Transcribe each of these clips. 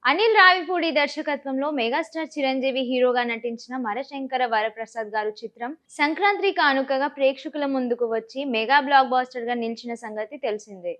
అనిల్ రావిపూడి దర్శకత్వంలో మెగాస్టార్ చిరంజీవి హీరోగా నటించిన మరశంకర వరప్రసాద్ గారు చిత్రం సంక్రాంతి కానుకగా ప్రేక్షకుల ముందుకు వచ్చి మెగా బ్లాక్ బాస్టర్ గా నిలిచిన సంగతి తెలిసిందే.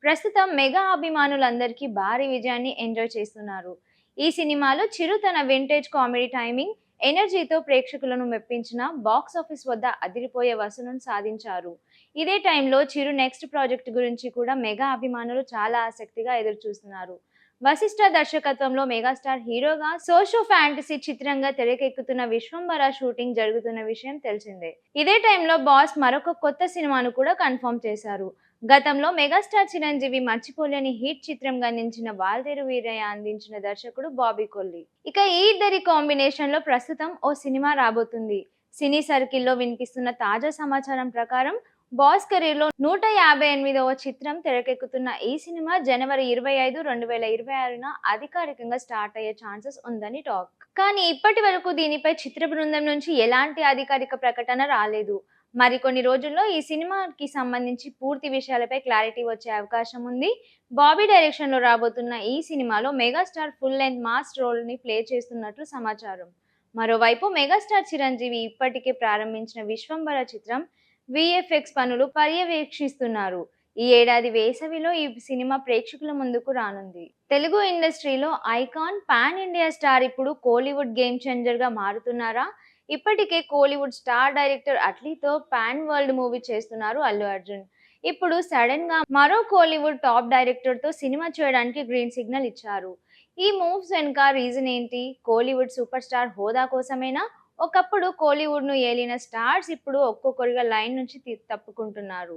ప్రస్తుతం మెగా అభిమానులందరికీ భారీ విజయాన్ని ఎంజాయ్ చేస్తున్నారు. ఈ సినిమాలో చిరు తన వింటేజ్ కామెడీ టైమింగ్, ఎనర్జీతో ప్రేక్షకులను మెప్పించిన బాక్స్ ఆఫీస్ వద్ద అదిరిపోయే వసూలును సాధించారు. ఇదే టైంలో చిరు నెక్స్ట్ ప్రాజెక్ట్ గురించి కూడా మెగా అభిమానులు చాలా ఆసక్తిగా ఎదురు చూస్తున్నారు. వశిష్ఠ దర్శకత్వంలో మెగాస్టార్ హీరోగా సోషో ఫ్యాంటసీ చిత్రంగా తెరకెక్కుతున్న విశ్వంబర షూటింగ్ జరుగుతున్న విషయం తెలిసిందే. ఇదే టైంలో బాస్ మరొక కొత్త సినిమాను కూడా కన్ఫర్మ్ చేశారు. గతంలో మెగాస్టార్ చిరంజీవి మర్చిపోలేని హిట్ చిత్రంగా నిలిచిన వాల్తేరు వీరయ్య అందించిన దర్శకుడు బాబీ కొల్లి. ఇక ఈ ఇద్దరి కాంబినేషన్ లో ప్రస్తుతం ఓ సినిమా రాబోతుంది. సినీ సర్కిల్లో వినిపిస్తున్న తాజా సమాచారం ప్రకారం బాస్ కెరీర్ లో 158వ చిత్రం తెరకెక్కుతున్న ఈ సినిమా జనవరి 25, 2026న అధికారికంగా స్టార్ట్ అయ్యే ఛాన్సెస్ ఉందని టాక్. కానీ ఇప్పటి వరకు దీనిపై చిత్ర బృందం నుంచి ఎలాంటి అధికారిక ప్రకటన రాలేదు. మరికొన్ని రోజుల్లో ఈ సినిమాకి సంబంధించి పూర్తి విషయాలపై క్లారిటీ వచ్చే అవకాశం ఉంది. బాబీ డైరెక్షన్ లో రాబోతున్న ఈ సినిమాలో megastar full length mass role ని ప్లే చేస్తున్నట్లు సమాచారం. మరోవైపు మెగాస్టార్ చిరంజీవి ఇప్పటికే ప్రారంభించిన విశ్వంబర చిత్రం విఎఫ్ఎక్స్ పనులు పర్యవేక్షిస్తున్నారు. ఈ ఏడాది వేసవిలో ఈ సినిమా ప్రేక్షకుల ముందుకు రానుంది. తెలుగు ఇండస్ట్రీలో ఐకాన్, పాన్ ఇండియా స్టార్ ఇప్పుడు కోలీవుడ్ గేమ్ చేంజర్ గా మారుతున్నారా? ఇప్పటికే కోలీవుడ్ స్టార్ డైరెక్టర్ అట్లీతో పాన్ వరల్డ్ మూవీ చేస్తున్నారు అల్లు అర్జున్. ఇప్పుడు సడన్ గా మరో కోలీవుడ్ టాప్ డైరెక్టర్ తో సినిమా చేయడానికి గ్రీన్ సిగ్నల్ ఇచ్చారు. ఈ మూవ్స్ వెనుక రీజన్ ఏంటి? కోలీవుడ్ సూపర్ స్టార్ హోదా కోసమేనా? ఒకప్పుడు కోలీవుడ్ ను ఏలిన స్టార్స్ ఇప్పుడు ఒక్కొక్కరిగా లైన్ నుంచి తప్పుకుంటున్నారు.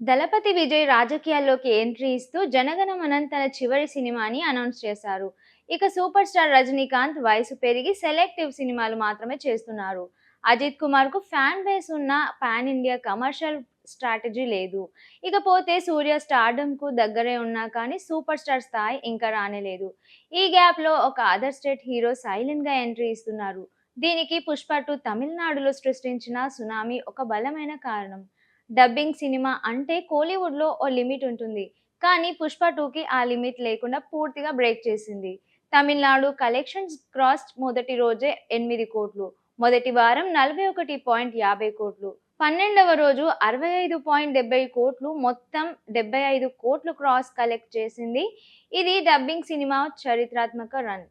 దళపతి విజయ్ రాజకీయాల్లోకి ఎంట్రీ ఇస్తూ జనగణమనం తన చివరి సినిమాని అనౌన్స్ చేశారు. ఇక సూపర్ స్టార్ రజనీకాంత్ వయసు పెరిగి సెలెక్టివ్ సినిమాలు మాత్రమే చేస్తున్నారు. అజిత్ కుమార్ కు ఫ్యాన్ బేస్ ఉన్న పాన్ ఇండియా కమర్షియల్ స్ట్రాటజీ లేదు. ఇకపోతే సూర్య స్టార్డమ్ కు దగ్గరే ఉన్నా కానీ సూపర్ స్టార్ స్థాయి ఇంకా రానేలేదు. ఈ గ్యాప్ లో ఒక అదర్ స్టేట్ హీరో సైలెంట్ గా ఎంట్రీ ఇస్తున్నారు. దీనికి పుష్ప 2 తమిళనాడులో సృష్టించిన సునామీ ఒక బలమైన కారణం. డబ్బింగ్ సినిమా అంటే కోలీవుడ్లో ఓ లిమిట్ ఉంటుంది. కానీ పుష్ప 2కి ఆ లిమిట్ లేకుండా పూర్తిగా బ్రేక్ చేసింది. తమిళనాడు కలెక్షన్స్ క్రాస్ మొదటి రోజే 8 కోట్లు, మొదటి వారం 41.50 కోట్లు, 12వ రోజు 65.70 కోట్లు, మొత్తం 75 కోట్లు క్రాస్ కలెక్ట్ చేసింది. ఇది డబ్బింగ్ సినిమా చరిత్రాత్మక రన్.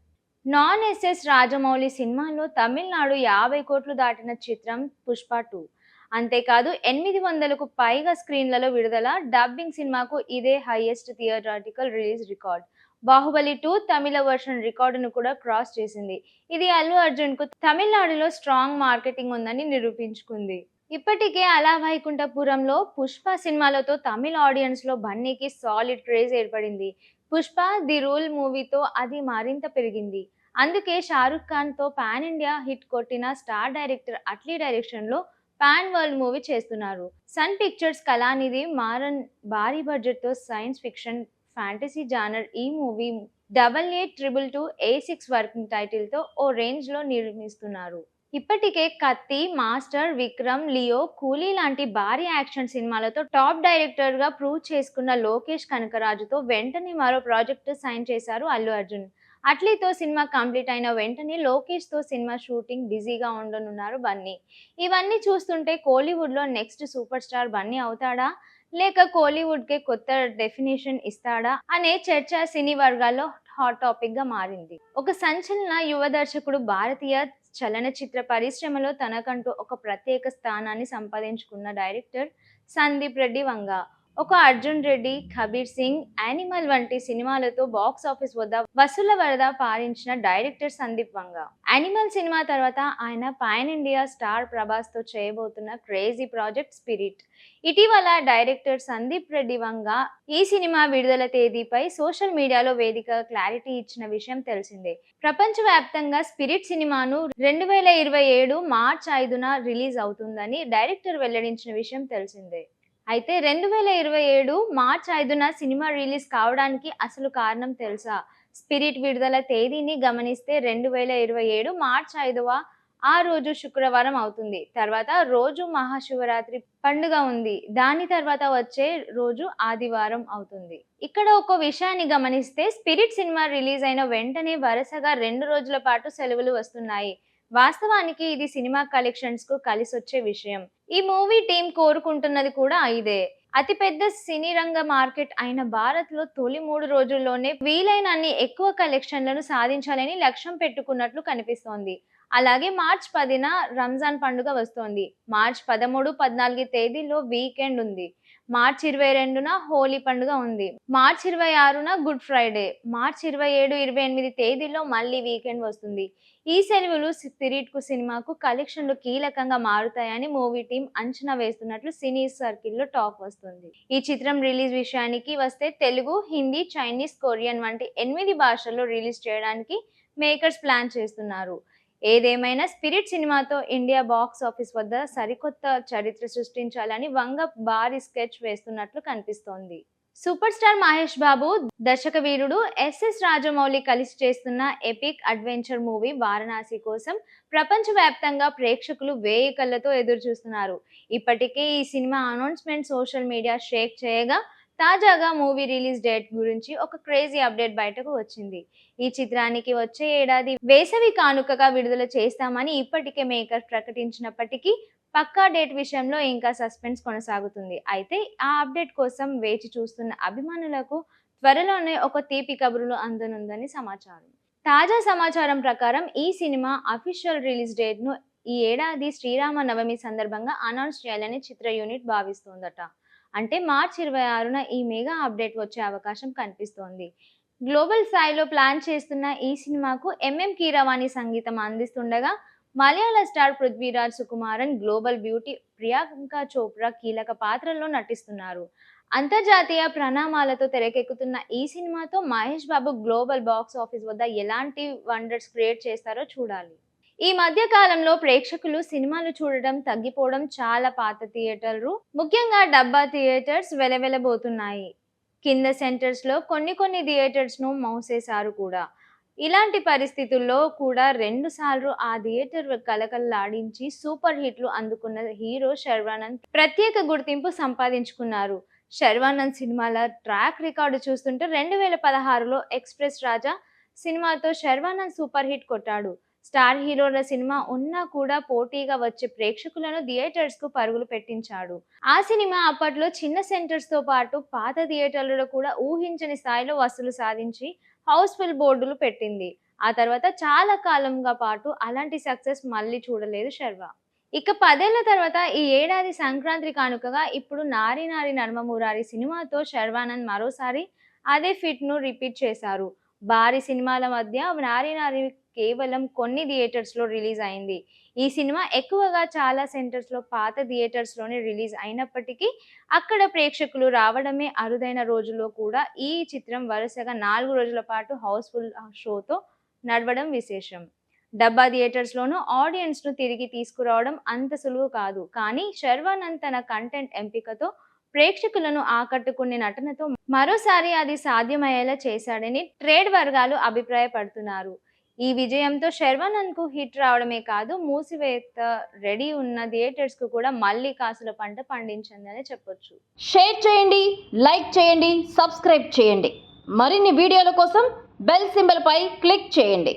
నాన్ ఎస్ఎస్ రాజమౌళి సినిమాలో తమిళనాడు 50 కోట్లు దాటిన చిత్రం పుష్ప 2. అంతేకాదు 800కు పైగా స్క్రీన్లలో విడుదల. డబ్బింగ్ సినిమాకు ఇదే highest theatrical release record. Baahubali 2 తమిళ వర్షన్ రికార్డును కూడా క్రాస్ చేసింది. ఇది అల్లు అర్జున్ కు తమిళనాడులో స్ట్రాంగ్ మార్కెటింగ్ ఉందని నిరూపించుకుంది. ఇప్పటికే అలా వైకుంఠపురంలో పుష్ప సినిమాలతో తమిళ ఆడియన్స్ లో బన్నీకి సాలిడ్ క్రేజ్ ఏర్పడింది. పుష్ప ది రూల్ మూవీతో అది మరింత పెరిగింది. అందుకే షారుఖ్ ఖాన్ తో పాన్ ఇండియా హిట్ కొట్టిన స్టార్ డైరెక్టర్ అట్లీ డైరెక్షన్ లో పాన్ వరల్డ్ మూవీ చేస్తున్నారు. సన్ పిక్చర్స్ కళానిధి మారన్ భారీ బడ్జెట్ తో సైన్స్ ఫిక్షన్ ఫ్యాంటసీ జానర్ ఈ మూవీ 8822A6 వర్కింగ్ టైటిల్ తో ఓ రేంజ్ లో నిర్మిస్తున్నారు. ఇప్పటికే కత్తి, మాస్టర్, విక్రమ్, లియో, కూలీ లాంటి భారీ యాక్షన్ సినిమాలతో టాప్ డైరెక్టర్ గా ప్రూవ్ చేసుకున్న లోకేష్ కనకరాజుతో వెంటనే మరో ప్రాజెక్ట్ సైన్ చేశారు అల్లు అర్జున్. అట్లీతో సినిమా కంప్లీట్ అయిన వెంటనే లోకేష్ తో సినిమా షూటింగ్ బిజీగా ఉండనున్నారు బన్నీ. ఇవన్నీ చూస్తుంటే కోలీవుడ్ లో నెక్స్ట్ సూపర్ స్టార్ బన్నీ అవుతాడా, లేక కోలీవుడ్ కే కొత్త డెఫినేషన్ ఇస్తాడా అనే చర్చ సినీ వర్గాల్లో హాట్ టాపిక్ గా మారింది. ఒక సంచలన యువ దర్శకుడు భారతీయ చలనచిత్ర పరిశ్రమలో తనకంటూ ఒక ప్రత్యేక స్థానాన్ని సంపాదించుకున్న డైరెక్టర్ సందీప్ రెడ్డి వంగ. ఒక అర్జున్ రెడ్డి, కబీర్ సింగ్, యానిమల్ వంటి సినిమాలతో బాక్స్ ఆఫీస్ వద్ద వసూళ్ల వరద పారించిన డైరెక్టర్ సందీప్ వంగ. యానిమల్ సినిమా తర్వాత ఆయన పాన్ ఇండియా స్టార్ ప్రభాస్ తో చేయబోతున్న క్రేజీ ప్రాజెక్ట్ స్పిరిట్. ఇటీవల డైరెక్టర్ సందీప్ రెడ్డి వంగ ఈ సినిమా విడుదల తేదీపై సోషల్ మీడియాలో వేదిక క్లారిటీ ఇచ్చిన విషయం తెలిసిందే. ప్రపంచవ్యాప్తంగా స్పిరిట్ సినిమాను 2027 మార్చి 5న రిలీజ్ అవుతుందని డైరెక్టర్ వెల్లడించిన విషయం తెలిసిందే. అయితే 2027 మార్చి 5న సినిమా రిలీజ్ కావడానికి అసలు కారణం తెలుసా? స్పిరిట్ విడుదల తేదీని గమనిస్తే 2027 మార్చి 5వ ఆ రోజు శుక్రవారం అవుతుంది. తర్వాత రోజు మహాశివరాత్రి పండుగ ఉంది. దాని తర్వాత వచ్చే రోజు ఆదివారం అవుతుంది. ఇక్కడ ఒక విషయాన్ని గమనిస్తే స్పిరిట్ సినిమా రిలీజ్ అయిన వెంటనే వరుసగా 2 రోజుల పాటు సెలవులు వస్తున్నాయి. వాస్తవానికి ఇది సినిమా కలెక్షన్స్ కు కలిసొచ్చే విషయం. ఈ మూవీ టీం కోరుకుంటున్నది కూడా ఇదే. అతిపెద్ద సినీ రంగ మార్కెట్ అయిన భారత్ లో తొలి 3 రోజుల్లోనే వీలైనన్ని ఎక్కువ కలెక్షన్లను సాధించాలని లక్ష్యం పెట్టుకున్నట్లు కనిపిస్తోంది. అలాగే మార్చ్ 10న రంజాన్ పండుగ వస్తోంది. మార్చ్ 13, 14 తేదీల్లో వీకెండ్ ఉంది. మార్చ్ 22న హోలీ పండుగ ఉంది. మార్చ్ 26న గుడ్ ఫ్రైడే. మార్చ్ 27, 28 తేదీల్లో మళ్ళీ వీకెండ్ వస్తుంది. ఈ సెలవులు స్పిరిట్ కు సినిమాకు కలెక్షన్లు కీలకంగా మారుతాయని మూవీ టీం అంచనా వేస్తున్నట్లు సినీ సర్కిల్లో టాక్ వస్తుంది. ఈ చిత్రం రిలీజ్ విషయానికి వస్తే తెలుగు, హిందీ, చైనీస్, కొరియన్ వంటి 8 భాషల్లో రిలీజ్ చేయడానికి మేకర్స్ ప్లాన్ చేస్తున్నారు. ఏదేమైనా స్పిరిట్ సినిమాతో ఇండియా బాక్స్ ఆఫీస్ వద్ద సరికొత్త చరిత్ర సృష్టించాలని వంగ భారీ స్కెచ్ వేస్తున్నట్లు కనిపిస్తోంది. సూపర్ స్టార్ మహేష్ బాబు, దర్శక వీరుడు ఎస్ఎస్ రాజమౌళి కలిసి చేస్తున్న ఎపిక్ అడ్వెంచర్ మూవీ వారణాసి కోసం ప్రపంచవ్యాప్తంగా ప్రేక్షకులు వేయి కళ్ళతో ఎదురు చూస్తున్నారు. ఇప్పటికే ఈ cinema announcement social media Sheikh చేయగా తాజాగా మూవీ రిలీజ్ డేట్ గురించి ఒక క్రేజీ అప్డేట్ బయటకు వచ్చింది. ఈ చిత్రానికి వచ్చే ఏడాది వేసవి కానుకగా విడుదల చేస్తామని ఇప్పటికే మేకర్ ప్రకటించినప్పటికీ పక్కా డేట్ విషయంలో ఇంకా సస్పెన్స్ కొనసాగుతుంది. అయితే ఆ అప్డేట్ కోసం వేచి చూస్తున్న అభిమానులకు త్వరలోనే ఒక తీపి కబురులు అందనుందని సమాచారం. తాజా సమాచారం ప్రకారం ఈ సినిమా అఫీషియల్ రిలీజ్ డేట్ ను ఈ ఏడాది శ్రీరామ నవమి సందర్భంగా అనౌన్స్ చేయాలని చిత్ర యూనిట్ భావిస్తోందట. అంటే మార్చ్ 26న ఈ మెగా అప్డేట్ వచ్చే అవకాశం కనిపిస్తోంది. గ్లోబల్ స్థాయిలో ప్లాన్ చేస్తున్న ఈ సినిమాకు ఎంఎం కీరవాణి సంగీతం అందిస్తుండగా మలయాళ star Prithviraj Sukumaran, global beauty Priyanka Chopra కీలక పాత్రల్లో నటిస్తున్నారు. అంతర్జాతీయ ప్రణామాలతో తెరకెక్కుతున్న ఈ సినిమాతో Mahesh Babu global box office వద్ద ఎలాంటి వండర్స్ క్రియేట్ చేస్తారో చూడాలి. ఈ మధ్య కాలంలో ప్రేక్షకులు సినిమాలు చూడడం తగ్గిపోవడం, చాలా పాత థియేటర్లు, ముఖ్యంగా డబ్బా థియేటర్స్ వెలవెలబోతున్నాయి. కింద సెంటర్స్ లో కొన్ని థియేటర్స్ ను మూసేశారు కూడా. ఇలాంటి పరిస్థితుల్లో కూడా 2 సార్లు ఆ థియేటర్ కలకల్లాడించి సూపర్ హిట్లు అందుకున్న హీరో శర్వానంద్ ప్రత్యేక గుర్తింపు సంపాదించుకున్నారు. శర్వానంద్ సినిమాల ట్రాక్ రికార్డు చూస్తుంటే 2016లో ఎక్స్ప్రెస్ రాజా సినిమాతో శర్వానంద్ సూపర్ హిట్ కొట్టాడు. స్టార్ హీరోల సినిమా ఉన్నా కూడా పోటీగా వచ్చే ప్రేక్షకులను థియేటర్స్ కు పరుగులు పెట్టించాడు. ఆ సినిమా అప్పట్లో చిన్న సెంటర్స్ తో పాటు పాత థియేటర్లలో కూడా ఊహించని స్థాయిలో వసూలు సాధించి హౌస్ఫుల్ బోర్డులు పెట్టింది. ఆ తర్వాత చాలా కాలంగా పాటు అలాంటి సక్సెస్ మళ్ళీ చూడలేదు శర్వా. ఇక 10 ఏళ్ల తర్వాత ఈ ఏడాది సంక్రాంతి కానుకగా ఇప్పుడు నారి నారి నడుమ మురారి సినిమాతో శర్వానంద్ మరోసారి అదే ఫిట్ ను రిపీట్ చేశారు. భారీ సినిమాల మధ్య నారి నారి కేవలం కొన్ని థియేటర్స్ లో రిలీజ్ అయింది. ఈ సినిమా ఎక్కువగా చాలా సెంటర్స్ లో పాత థియేటర్స్ లోనే రిలీజ్ అయినప్పటికీ అక్కడ ప్రేక్షకులు రావడమే అరుదైన రోజుల్లో కూడా ఈ చిత్రం వరుసగా 4 రోజుల పాటు హౌస్ఫుల్ షోతో నడవడం విశేషం. డబ్బా థియేటర్స్ లోనూ ఆడియన్స్ ను తిరిగి తీసుకురావడం అంత సులువు కాదు. కానీ శర్వానంద్ తన కంటెంట్ ఎంపికతో ప్రేక్షకులను ఆకట్టుకునే నటనతో మరోసారి అది సాధ్యమయ్యేలా చేశాడని ట్రేడ్ వర్గాలు అభిప్రాయపడుతున్నారు. ఈ విజయంతో శర్వానంద్ కు హిట్ రావడమే కాదు, మూసివేత రెడీ ఉన్న థియేటర్స్ కు కూడా మళ్ళీ కాసుల పంట పండించిందని చెప్పొచ్చు. షేర్ చేయండి, లైక్ చేయండి, సబ్స్క్రైబ్ చేయండి. మరిన్ని వీడియోల కోసం బెల్ సింబల్ పై క్లిక్ చేయండి.